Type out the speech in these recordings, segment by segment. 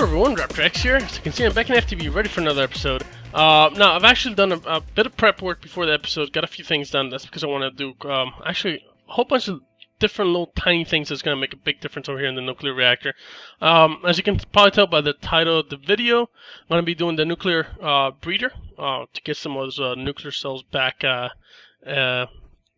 everyone, GregTech here. As you can see, I'm back in FTB, ready for another episode. Now, I've actually done a bit of prep work before the episode, got a few things done. That's because I want to do, actually, a whole bunch of different little tiny things that's going to make a big difference over here in the nuclear reactor. As you can probably tell by the title of the video, I'm going to be doing the nuclear breeder to get some of those nuclear cells back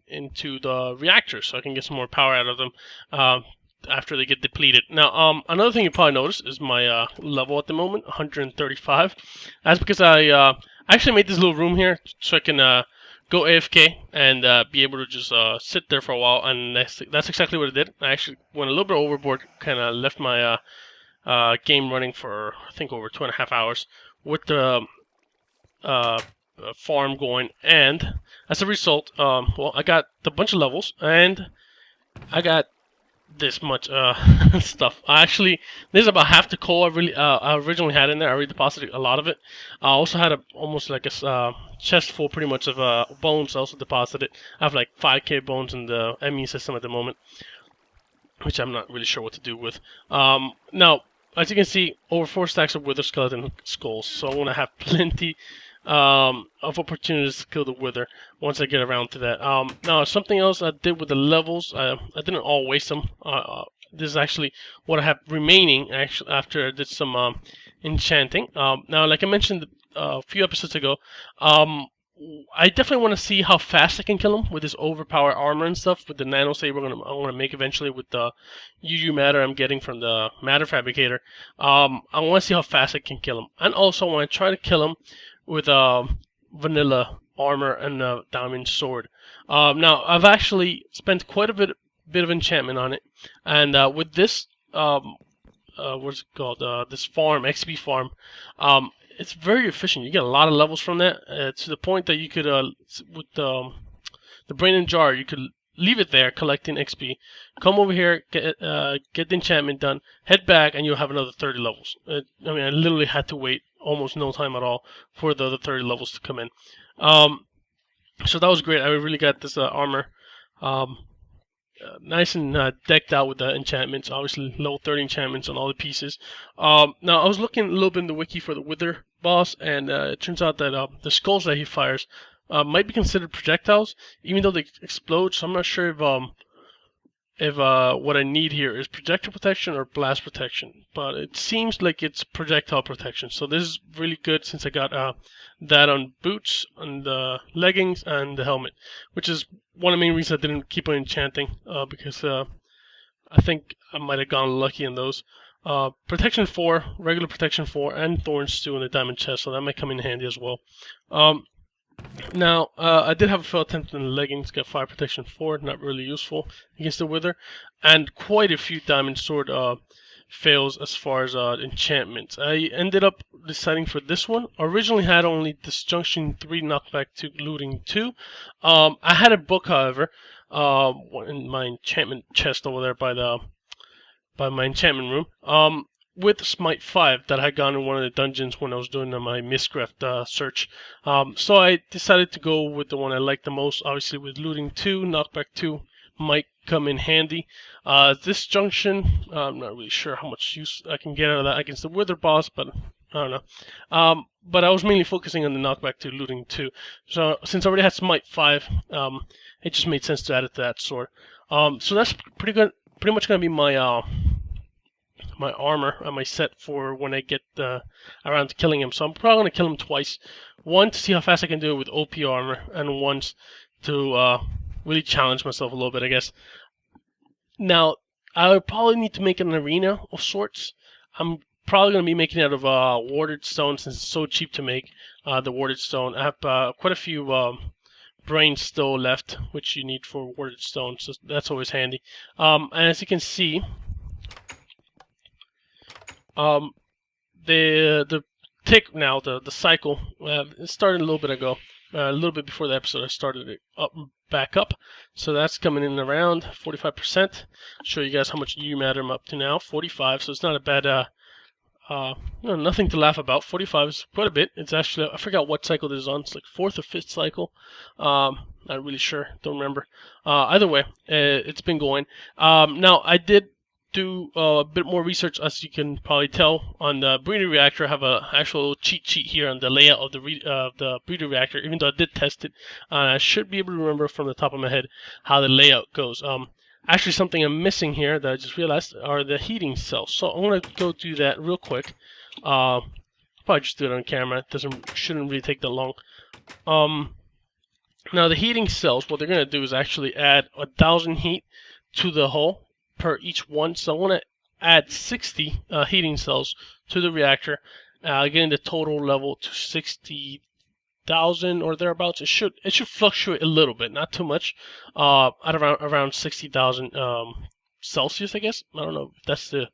into the reactor so I can get some more power out of them. After they get depleted. Now, another thing you probably noticed is my level at the moment, 135. That's because I actually made this little room here so I can go AFK and be able to just sit there for a while, and that's exactly what I did. I actually went a little bit overboard, kind of left my game running for, I think, over 2.5 hours with the farm going, and as a result, well, I got a bunch of levels, and I got this much stuff. There's about half the coal I originally had in there. I already deposited a lot of it. I also had almost like a chest full pretty much of bones I also deposited. I have like 5k bones in the ME system at the moment, which I'm not really sure what to do with. Now, as you can see, over 4 stacks of wither skeleton skulls, so I want to have plenty of opportunities to kill the wither once I get around to that. Now, something else I did with the levels, I didn't all waste them. This is actually what I have remaining actually after I did some enchanting. Now, like I mentioned a few episodes ago, I definitely want to see how fast I can kill him with this overpowered armor and stuff, with the nano saber I'm going to make eventually with the UU matter I'm getting from the matter fabricator. I want to see how fast I can kill him, and also I want to try to kill him with vanilla armor and a diamond sword. Now, I've actually spent quite a bit of enchantment on it, and with this, what's it called? This farm, XP farm, it's very efficient. You get a lot of levels from that, to the point that you could, with the brain and jar, you could leave it there collecting XP, come over here, get the enchantment done, head back, and you'll have another 30 levels. I mean, I literally had to wait almost no time at all for the other 30 levels to come in. So that was great. I really got this armor nice and decked out with the enchantments. Obviously, level 30 enchantments on all the pieces. Now, I was looking a little bit in the wiki for the Wither boss, and it turns out that the skulls that he fires might be considered projectiles, even though they explode. So I'm not sure if what I need here is projectile protection or blast protection, but it seems like it's projectile protection. So this is really good since I got that on boots, and the leggings, and the helmet, which is one of the main reasons I didn't keep on enchanting, because I think I might have gone lucky in those. Protection 4, regular protection 4, and thorns 2 in the diamond chest, so that might come in handy as well. Now, I did have a failed attempt in the leggings, got fire protection 4, not really useful against the wither, and quite a few diamond sword fails as far as enchantments. I ended up deciding for this one. Originally had only Disjunction 3, Knockback 2, Looting 2. I had a book, however, in my enchantment chest over there by my enchantment room, with Smite 5 that I had gone in one of the dungeons when I was doing my Mystcraft search. So I decided to go with the one I liked the most, obviously with Looting 2, Knockback 2 might come in handy. This junction, I'm not really sure how much use I can get out of that against the Wither boss, but I don't know. But I was mainly focusing on the Knockback 2, Looting 2. So since I already had Smite 5, it just made sense to add it to that sword. So that's pretty much going to be my my armor and my set for when I get around to killing him. So I'm probably going to kill him twice. One to see how fast I can do it with OP armor, and once to really challenge myself a little bit, I guess. Now, I would probably need to make an arena of sorts. I'm probably going to be making it out of warded stone since it's so cheap to make the warded stone. I have quite a few brains still left, which you need for warded stone, so that's always handy. And as you can see, the tick now, the cycle, it started a little bit ago. A little bit before the episode, I started it back up. So that's coming in around 45%. Show you guys how much UU matter I'm up to now, 45. So it's not a bad, nothing to laugh about. 45 is quite a bit. It's actually, I forgot what cycle this is on. It's like 4th or 5th cycle. Not really sure. Don't remember. Either way, it's been going. Now, I did do a bit more research, as you can probably tell, on the breeder reactor. I have a actual cheat sheet here on the layout of the breeder reactor. Even though I did test it, I should be able to remember from the top of my head how the layout goes. Actually, something I'm missing here that I just realized are the heating cells. So I'm gonna go do that real quick. Probably just do it on camera. It shouldn't really take that long. Now the heating cells, what they're gonna do is actually add 1,000 heat to the hull per each one. So I want to add 60 heating cells to the reactor, getting the total level to 60,000 or thereabouts. It should fluctuate a little bit, not too much, at around 60,000 Celsius, I guess. I don't know if that's the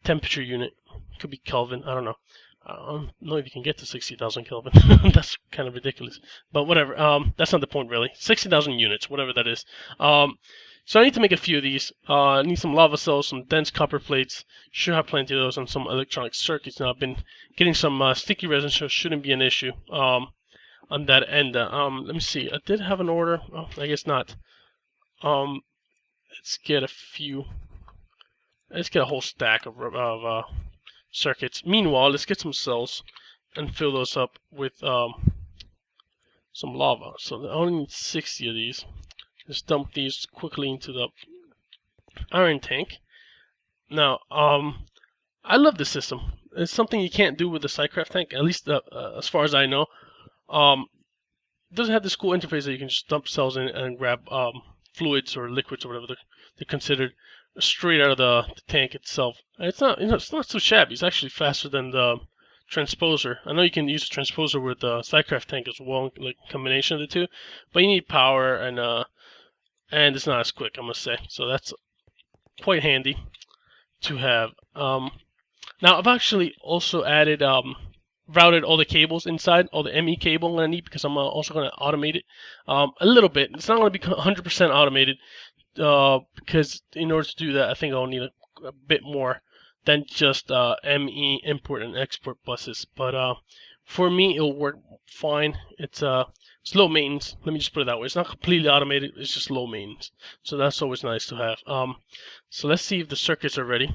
temperature unit. It could be Kelvin. I don't know. I don't know if you can get to 60,000 Kelvin. That's kind of ridiculous. But whatever. That's not the point, really. 60,000 units, whatever that is. So I need to make a few of these. I need some lava cells, some dense copper plates. Should have plenty of those, and some electronic circuits. Now I've been getting some sticky resin, so it shouldn't be an issue on that end. Let me see. I did have an order. Oh, I guess not. Let's get a few. Let's get a whole stack of circuits. Meanwhile, let's get some cells and fill those up with some lava. So I only need 60 of these. Just dump these quickly into the iron tank. Now, I love this system. It's something you can't do with the Mystcraft tank, at least as far as I know. It doesn't have this cool interface that you can just dump cells in and grab fluids or liquids or whatever they're considered straight out of the tank itself. It's not, it's not so shabby. It's actually faster than the transposer. I know you can use a transposer with the Mystcraft tank as well, like combination of the two, but you need power and it's not as quick, I must say. So that's quite handy to have. Now I've actually also added routed all the cables inside, all the ME cable I'm gonna need, because I'm also gonna automate it a little bit. It's not gonna be 100% automated because in order to do that, I think I'll need a bit more than just ME import and export buses. But for me, it'll work fine. It's low maintenance. Let me just put it that way. It's not completely automated. It's just low maintenance. So that's always nice to have. So let's see if the circuits are ready.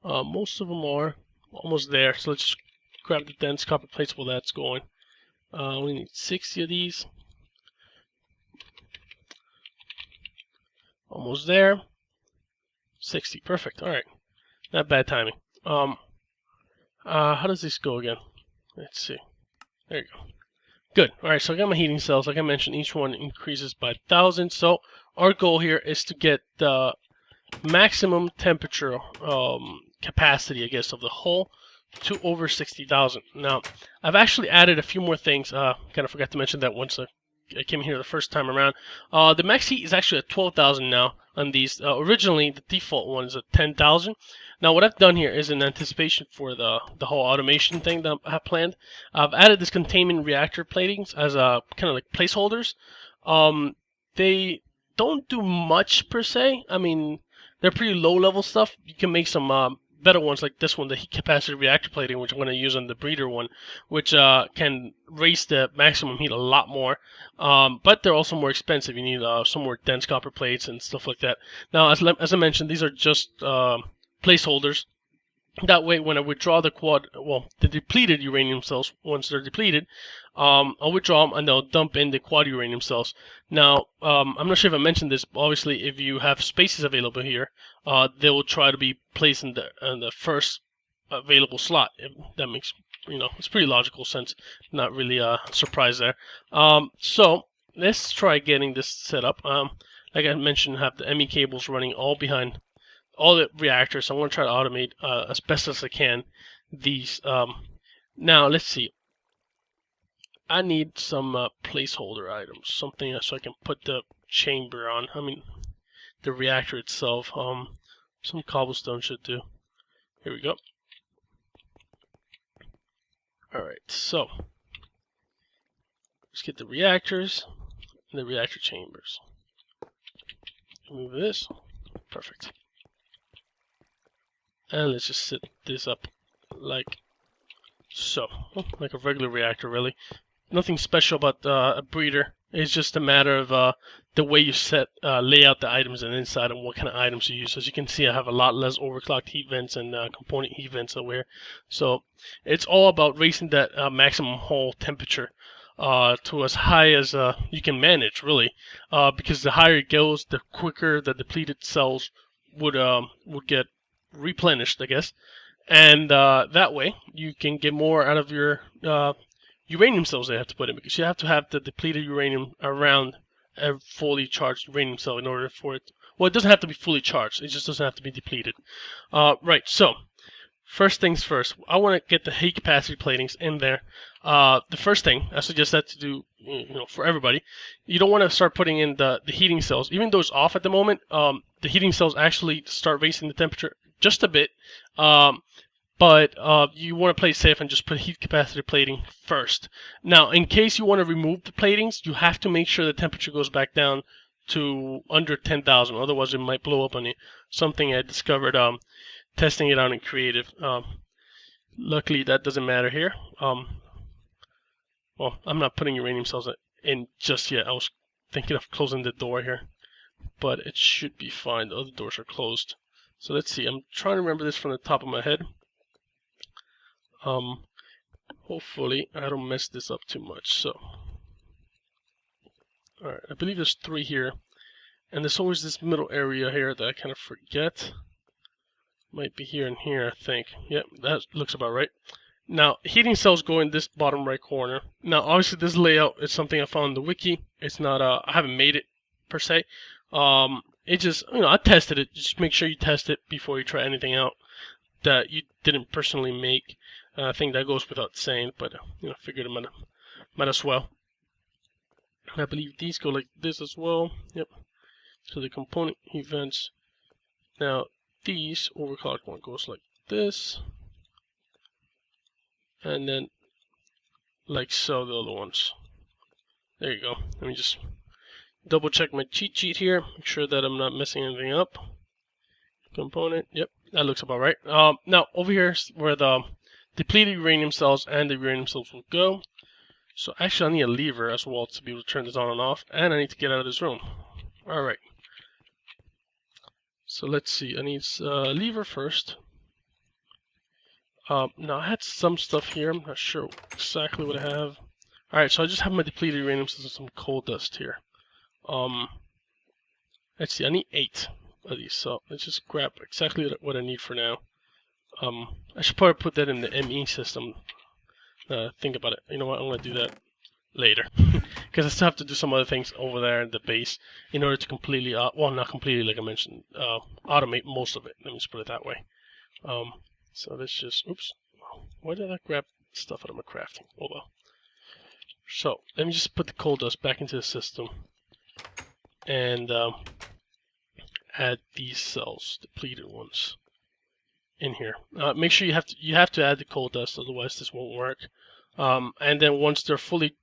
Most of them are almost there. So let's just grab the dense copper plates while that's going. We need 60 of these. Almost there. 60. Perfect. All right. Not bad timing. How does this go again? Let's see. There you go. Good. All right. So I got my heating cells. Like I mentioned, each one increases by 1,000. So our goal here is to get the maximum temperature capacity, I guess, of the hull to over 60,000. Now, I've actually added a few more things. Kind of forgot to mention that once I came here the first time around. The max heat is actually at 12,000 now on these. Originally, the default one is at 10,000. Now, what I've done here is in anticipation for the whole automation thing that I have planned, I've added this containment reactor platings as a kind of like placeholders. They don't do much per se. I mean, they're pretty low level stuff. You can make some better ones like this one, the heat capacity reactor plating, which I'm going to use on the breeder one, which can raise the maximum heat a lot more. But they're also more expensive. You need some more dense copper plates and stuff like that. Now, as I mentioned, these are just placeholders. That way, when I withdraw the depleted uranium cells, once they're depleted, I'll withdraw them and they'll dump in the quad uranium cells. Now, I'm not sure if I mentioned this, but obviously, if you have spaces available here, they will try to be placed in the first available slot. If that makes, it's pretty logical sense. Not really a surprise there. So let's try getting this set up. Like I mentioned, have the ME cables running all behind all the reactors. So I'm going to try to automate as best as I can these. Now, let's see. I need some placeholder items, something so I can put the chamber on. I mean, the reactor itself. Some cobblestone should do. Here we go. Alright, so let's get the reactors and the reactor chambers. Move this. Perfect. And let's just set this up like so. Like a regular reactor, really. Nothing special about a breeder. It's just a matter of the way you lay out the items and inside and what kind of items you use. As you can see, I have a lot less overclocked heat vents and component heat vents over here. So it's all about raising that maximum hole temperature to as high as you can manage, really, because the higher it goes, the quicker the depleted cells would get replenished, I guess, and that way you can get more out of your uranium cells they have to put in, because you have to have the depleted uranium around a fully charged uranium cell in order for it. Well, it doesn't have to be fully charged. It just doesn't have to be depleted. Right. So first things first, I want to get the heat capacity platings in there. The first thing I suggest that to do, for everybody, you don't want to start putting in the heating cells, even though it's off at the moment. The heating cells actually start raising the temperature just a bit. But you want to play safe and just put heat capacity plating first. Now, in case you want to remove the platings, you have to make sure the temperature goes back down to under 10,000. Otherwise, it might blow up on you. Something I discovered testing it out in creative. Luckily, that doesn't matter here. Well, I'm not putting uranium cells in just yet. I was thinking of closing the door here, but it should be fine. The other doors are closed. So let's see. I'm trying to remember this from the top of my head. Hopefully I don't mess this up too much. So, alright, I believe there's 3 here, and there's always this middle area here that I kind of forget. Might be here and here, I think. Yep, that looks about right. Now, heating cells go in this bottom right corner. Now, obviously, this layout is something I found in the wiki. It's not, I haven't made it per se. It just, I tested it. Just make sure you test it before you try anything out that you didn't personally make. I think that goes without saying, but figured it might as well. I believe these go like this as well. Yep. So the component events. Now these overclocked one goes like this, and then like so the other ones. There you go. Let me just double check my cheat sheet here. Make sure that I'm not messing anything up. Component. Yep, that looks about right. Now over here is where the depleted uranium cells and the uranium cells will go. So actually I need a lever as well to be able to turn this on and off, and I need to get out of this room. Alright. So let's see, I need a lever first. Now I had some stuff here, I'm not sure exactly what I have. Alright, so I just have my depleted uranium cells and some coal dust here. Let's see, I need 8 of these, so let's just grab exactly what I need for now. I should probably put that in the ME system. Think about it. You know what? I'm going to do that later. Because I still have to do some other things over there in the base in order to completely, well, not completely, like I mentioned, automate most of it. Let me just put it that way. So let's just, oops. Why did I grab stuff out of my crafting? Oh well. So let me just put the coal dust back into the system and add these cells, depleted ones, in here. Make sure you have to add the coal dust, otherwise this won't work. And then once they're fully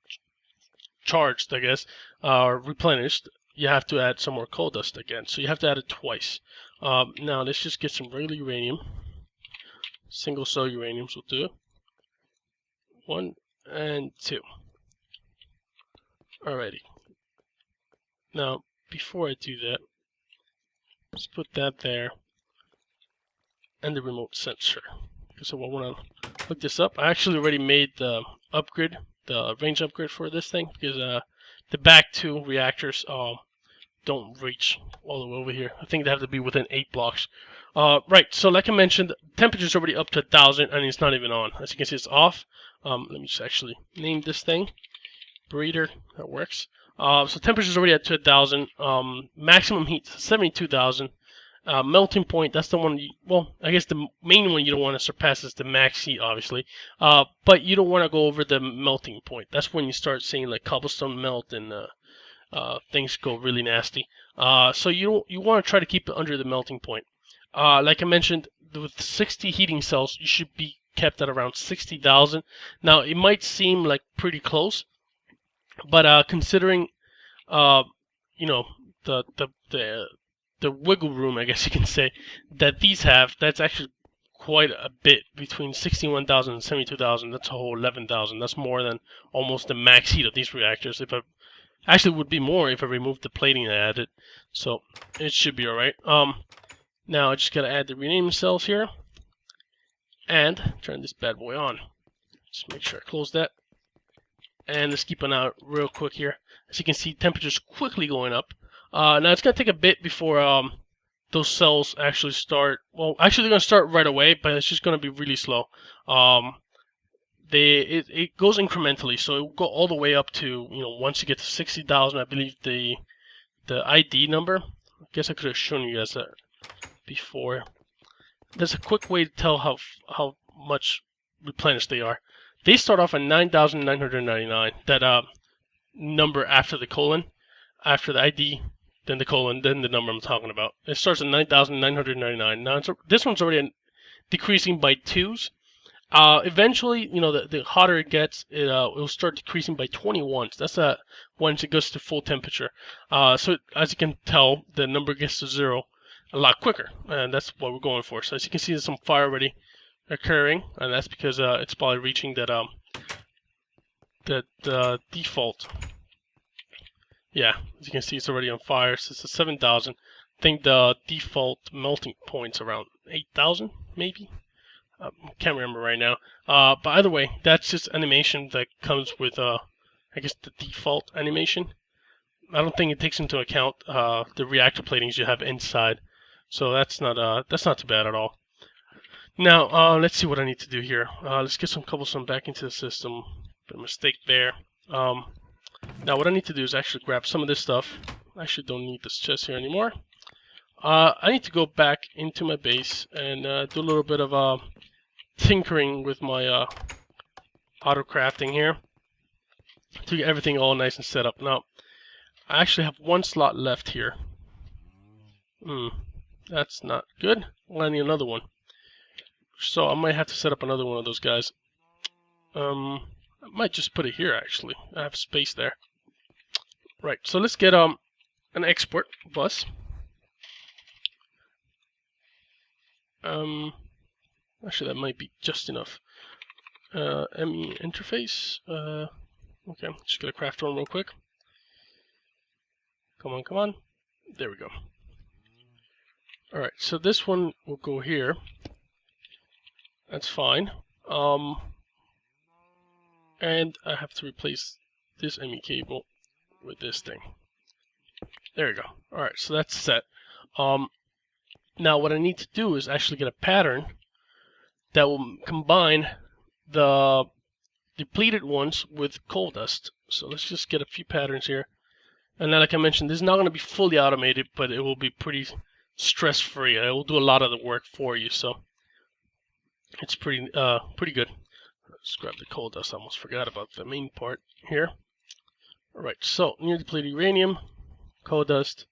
charged, I guess, or replenished, you have to add some more coal dust again. So you have to add it twice. Now let's just get some regular uranium. Single cell uraniums will do. 1 and 2. Alrighty. Now before I do that, let's put that there. And the remote sensor. So I want to look this up. I actually already made the upgrade, the range upgrade for this thing, because the back 2 reactors don't reach all the way over here. I think they have to be within 8 blocks. Right, so like I mentioned, temperature's already up to 1,000 and it's not even on. As you can see, it's off. Let me just actually name this thing. Breeder, that works. So temperature's already at 1,000. Maximum heat, 72,000. Melting point, that's the one, well, I guess the main one you don't want to surpass is the max heat, obviously. But you don't want to go over the melting point. That's when you start seeing like cobblestone melt and things go really nasty. So you want to try to keep it under the melting point. Like I mentioned, with 60 heating cells, you should be kept at around 60,000. Now, it might seem like pretty close, but considering, the wiggle room, I guess you can say, that these have, that's actually quite a bit. Between 61,000 and 72,000, that's a whole 11,000. That's more than almost the max heat of these reactors. If I Actually, it would be more if I removed the plating I added. So it should be alright. Now I just gotta add the rename cells here. And turn this bad boy on. Just make sure I close that. And let's keep an eye out real quick here. As you can see, temperature's quickly going up. Now it's gonna take a bit before those cells actually start. Well, actually they're gonna start right away, but it's just gonna be really slow. It goes incrementally, so it will go all the way up to, you know, once you get to 60,000, I believe the ID number. I guess I could have shown you guys that before. There's a quick way to tell how much replenished they are. They start off at 9,999. That number after the colon, after the ID, then the colon, then the number I'm talking about. It starts at 9,999. Now this one's already decreasing by 2s. Eventually, you know, the hotter it gets, it'll start decreasing by 21s. That's once it goes to full temperature. So as you can tell, the number gets to 0 a lot quicker, and that's what we're going for. So as you can see, there's some fire already occurring, and that's because it's probably reaching that default. Yeah, as you can see, it's already on fire. So it's a 7,000. I think the default melting point's around 8,000, maybe. Can't remember right now. But either way, that's just animation that comes with, I guess, the default animation. I don't think it takes into account the reactor platings you have inside. So that's not too bad at all. Now, let's see what I need to do here. Let's get some cobblestone back into the system. Bit of a mistake there. Now, what I need to do is actually grab some of this stuff. I actually don't need this chest here anymore. I need to go back into my base and do a little bit of tinkering with my auto crafting here to get everything all nice and set up. Now, I actually have one slot left here. That's not good. Well, I need another one. So I might have to set up another one of those guys. I might just put it here, actually. I have space there. Right, so let's get an export bus. Actually, that might be just enough. ME interface. Okay, just gonna craft one real quick. Come on, come on. There we go. Alright, so this one will go here. That's fine. And I have to replace this ME cable with this thing. There we go. Alright, so that's set. Now what I need to do is actually get a pattern that will combine the depleted ones with coal dust. So let's just get a few patterns here. And then, like I mentioned, this is not going to be fully automated, but it will be pretty stress-free. It will do a lot of the work for you, so it's pretty good. Let's grab the coal dust. I almost forgot about the main part here. Alright, so near depleted uranium, coal dust,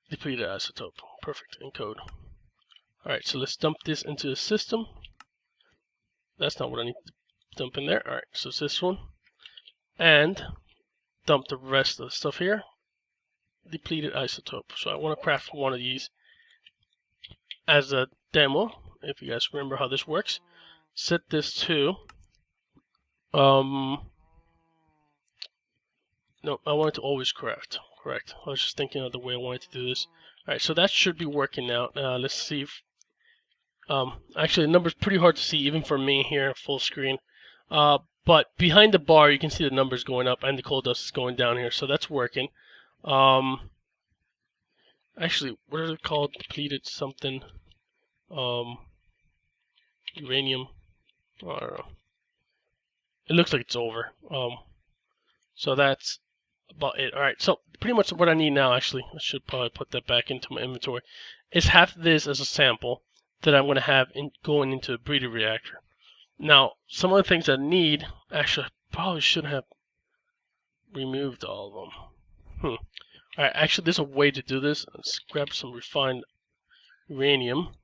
depleted isotope. Perfect, encode. Alright, so let's dump this into the system. That's not what I need to dump in there. Alright, so it's this one. And dump the rest of the stuff here. Depleted isotope. So I want to craft one of these as a demo, if you guys remember how this works. Set this to no, I want it to always craft. Correct. I was just thinking of the way I wanted to do this. Alright, so that should be working now. Let's see if actually the number's pretty hard to see even for me here full screen. But behind the bar you can see the numbers going up and the coal dust is going down here, so that's working. Actually, what are they called? Depleted something. Uranium. I don't know. It looks like it's over. So that's about it. Alright, so pretty much what I need now, actually, I should probably put that back into my inventory, is half this as a sample that I'm going to have going into a breeder reactor. Now, some of the things I need, actually, I probably should have removed all of them. Alright, actually, there's a way to do this. Let's grab some refined uranium.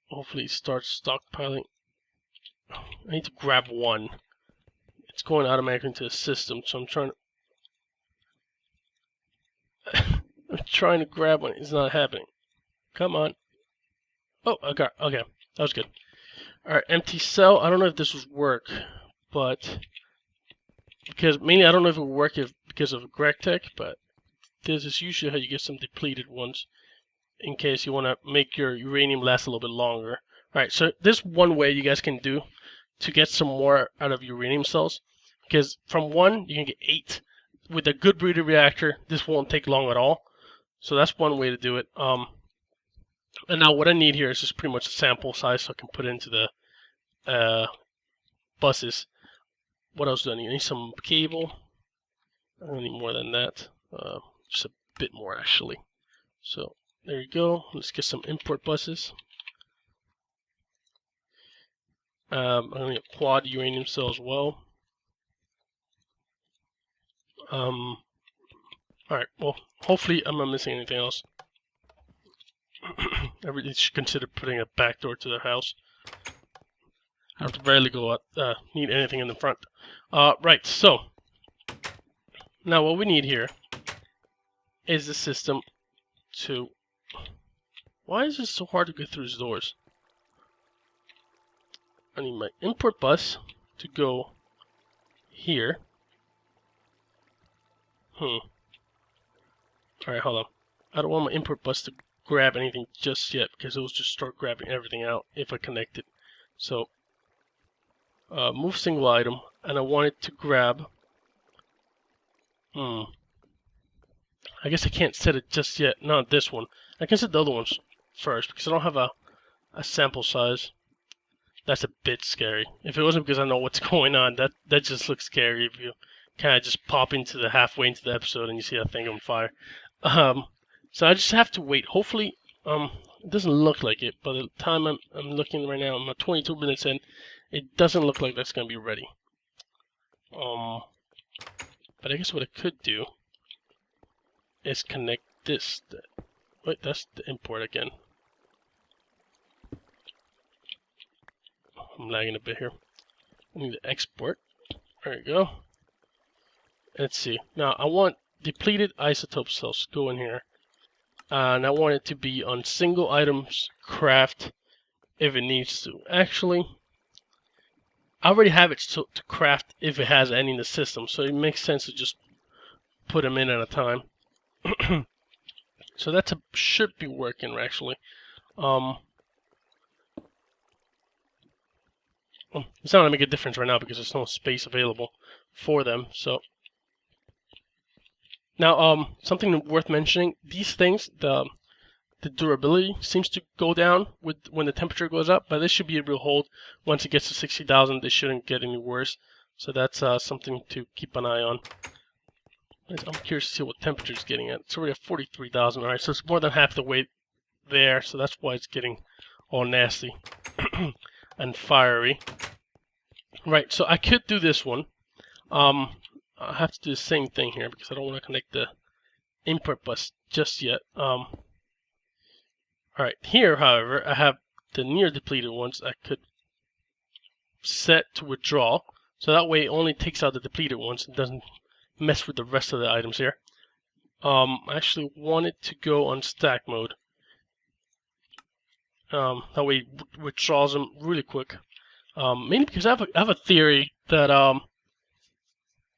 Hopefully it starts stockpiling. I need to grab one. It's going automatically into the system, so I'm trying to grab one. It's not happening. Come on. Oh, I got it. Okay, that was good. Alright, empty cell. I don't know if this will work, but because mainly I don't know if it will work because of GregTech, but this is usually how you get some depleted ones in case you want to make your uranium last a little bit longer. Alright, so this one way you guys can do to get some more out of uranium cells, because from 1 you can get 8. With a good breeder reactor, this won't take long at all. So that's one way to do it. And now what I need here is just pretty much a sample size so I can put it into the buses. What else do I need? I need some cable. I don't need more than that. Just a bit more actually. So there you go. Let's get some import buses. I'm going to need a quad uranium cell as well. Alright, well, hopefully I'm not missing anything else. I really should consider putting a back door to their house. I have to rarely go out, need anything in the front. Right, so now what we need here is the system to... Why is it so hard to get through these doors? I need my import bus to go here. Alright, hold on. I don't want my import bus to grab anything just yet because it will just start grabbing everything out if I connect it. So, move single item, and I want it to grab... I guess I can't set it just yet. Not this one. I can set the other ones first because I don't have a sample size. That's a bit scary. If it wasn't because I know what's going on, that just looks scary if you kind of just pop into the halfway into the episode and you see that thing on fire. So I just have to wait. Hopefully, it doesn't look like it. By the time I'm looking right now, I'm at 22 minutes in. It doesn't look like that's gonna be ready. But I guess what I could do is connect this. Wait, that's the import again. I'm lagging a bit here. I need to export. There you go. Let's see. Now I want depleted isotope cells to go in here. And I want it to be on single items craft if it needs to. Actually, I already have it to craft if it has any in the system. So it makes sense to just put them in at a time. So that should be working actually. It's not going to make a difference right now because there's no space available for them. So now, something worth mentioning: these things, the durability seems to go down when the temperature goes up, but this should be able to hold once it gets to 60,000. They shouldn't get any worse. So that's something to keep an eye on. I'm curious to see what temperature it's getting at. It's already at 43,000. All right, so it's more than half the way there. So that's why it's getting all nasty and fiery. Right, so I could do this one. I have to do the same thing here because I don't want to connect the import bus just yet. Alright, here, however, I have the near depleted ones I could set to withdraw. So that way it only takes out the depleted ones. It doesn't mess with the rest of the items here. I actually want it to go on stack mode. That way it withdraws them really quick. Mainly because I have a theory that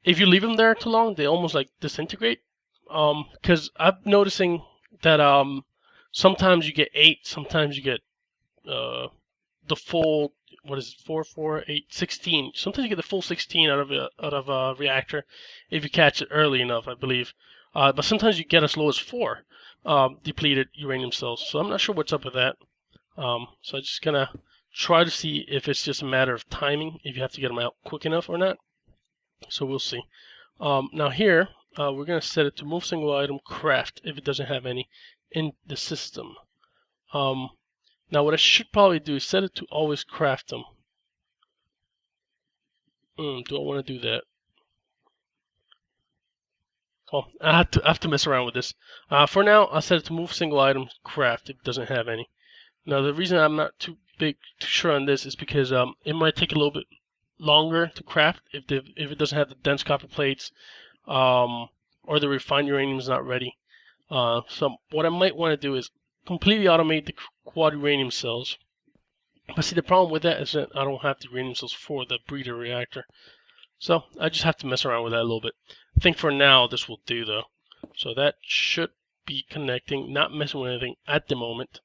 if you leave them there too long, they almost like disintegrate. Because I'm noticing that sometimes you get 8, sometimes you get the full, what is it, 4, 4, 8, 16. Sometimes you get the full 16 out of a reactor if you catch it early enough, I believe. But sometimes you get as low as 4 depleted uranium cells. So I'm not sure what's up with that. So I'm just gonna try to see if it's just a matter of timing, if you have to get them out quick enough or not. So we'll see. Now here, we're going to set it to move single item craft if it doesn't have any in the system. Now what I should probably do is set it to always craft them. Do I want to do that? Oh, I have to mess around with this. For now, I'll set it to move single item craft if it doesn't have any. Now the reason I'm not too sure on this is because it might take a little bit longer to craft if it doesn't have the dense copper plates, or the refined uranium is not ready. So what I might want to do is completely automate the quad uranium cells. But see, the problem with that is that I don't have the uranium cells for the breeder reactor. So I just have to mess around with that a little bit. I think for now this will do though. So that should be connecting, not messing with anything at the moment.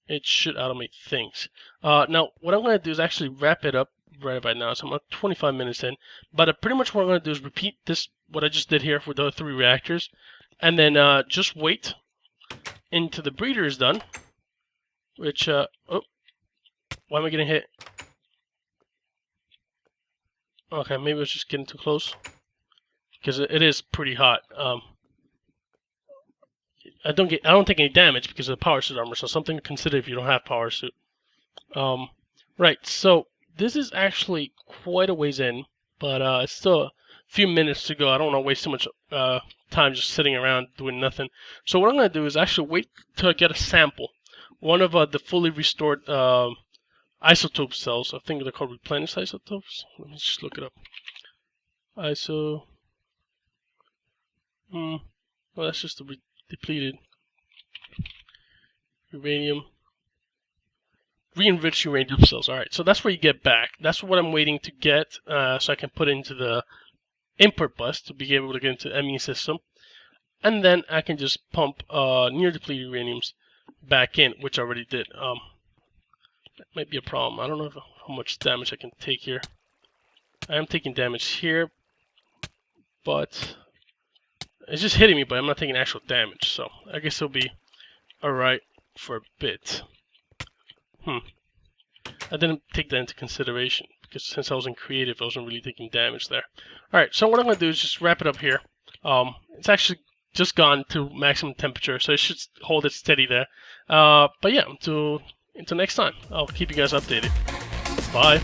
It should automate things. Now what I'm going to do is actually wrap it up right about now. So I'm at 25 minutes in. But pretty much what I'm going to do is repeat this, what I just did here with the 3 reactors. And then just wait until the breeder is done. Which, oh, why am I getting hit? Okay, maybe I was just getting too close. Because it is pretty hot. I don't take any damage because of the power suit armor, so something to consider if you don't have power suit. Right, so this is actually quite a ways in, but it's still a few minutes to go. I don't want to waste too much time just sitting around doing nothing. So what I'm going to do is actually wait till I get a sample. One of the fully restored isotope cells. I think they're called replenished isotopes. Let me just look it up. Well, that's just the depleted uranium. Re-enriched uranium cells. Alright, so that's where you get back. That's what I'm waiting to get so I can put into the import bus to be able to get into the ME system. And then I can just pump near depleted uraniums back in, which I already did. That might be a problem. I don't know how much damage I can take here. I am taking damage here, but it's just hitting me, but I'm not taking actual damage. So I guess it'll be alright for a bit. I didn't take that into consideration because since I was in creative, I wasn't really taking damage there. Alright, so what I'm going to do is just wrap it up here. It's actually just gone to maximum temperature, so it should hold it steady there. But yeah, until next time, I'll keep you guys updated. Bye.